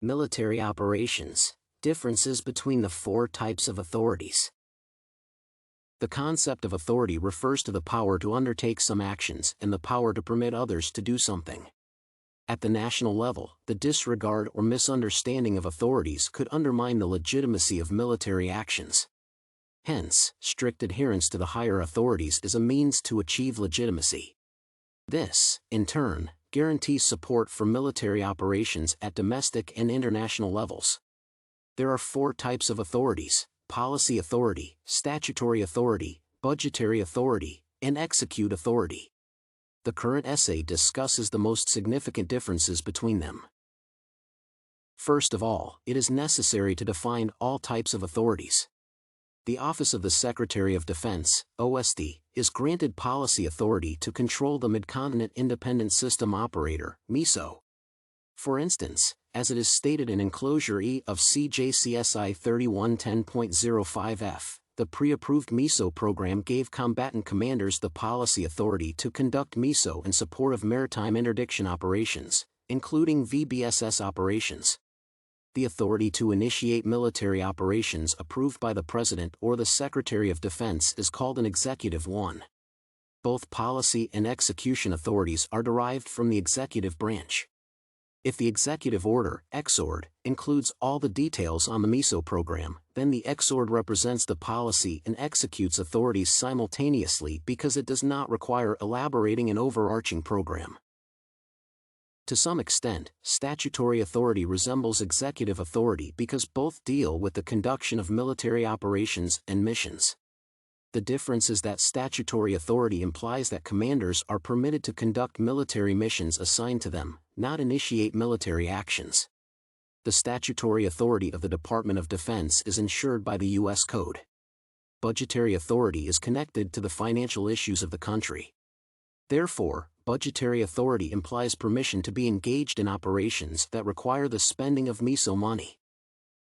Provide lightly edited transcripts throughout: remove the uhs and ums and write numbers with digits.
Military operations. Differences between the four types of authorities. The concept of authority refers to the power to undertake some actions and the power to permit others to do something. At the national level, the disregard or misunderstanding of authorities could undermine the legitimacy of military actions. Hence, strict adherence to the higher authorities is a means to achieve legitimacy. This, in turn, guarantees support for military operations at domestic and international levels. There are four types of authorities: policy authority, statutory authority, budgetary authority, and execute authority. The current essay discusses the most significant differences between them. First of all, it is necessary to define all types of authorities. The Office of the Secretary of Defense, OSD, is granted policy authority to control the Mid-Continent Independent System Operator, MISO. For instance, as it is stated in Enclosure E of CJCSI 3110.05F, the pre-approved MISO program gave combatant commanders the policy authority to conduct MISO in support of maritime interdiction operations, including VBSS operations. The authority to initiate military operations approved by the President or the Secretary of Defense is called an executive one. Both policy and execution authorities are derived from the executive branch. If the executive order, EXORD, includes all the details on the MISO program, then the EXORD represents the policy and executes authorities simultaneously because it does not require elaborating an overarching program. To some extent, statutory authority resembles executive authority because both deal with the conduction of military operations and missions. The difference is that statutory authority implies that commanders are permitted to conduct military missions assigned to them, not initiate military actions. The statutory authority of the Department of Defense is ensured by the U.S. Code. Budgetary authority is connected to the financial issues of the country. Therefore, budgetary authority implies permission to be engaged in operations that require the spending of MISO money.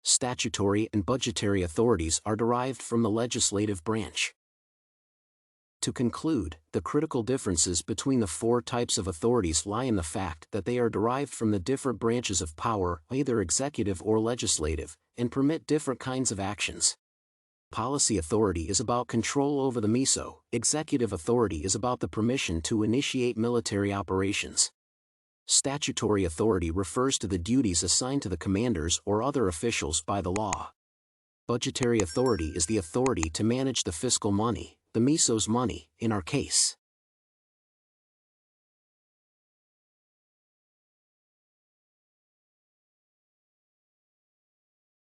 Statutory and budgetary authorities are derived from the legislative branch. To conclude, the critical differences between the four types of authorities lie in the fact that they are derived from the different branches of power, either executive or legislative, and permit different kinds of actions. Policy authority is about control over the MISO, executive authority is about the permission to initiate military operations. Statutory authority refers to the duties assigned to the commanders or other officials by the law. Budgetary authority is the authority to manage the fiscal money, the MISO's money, in our case.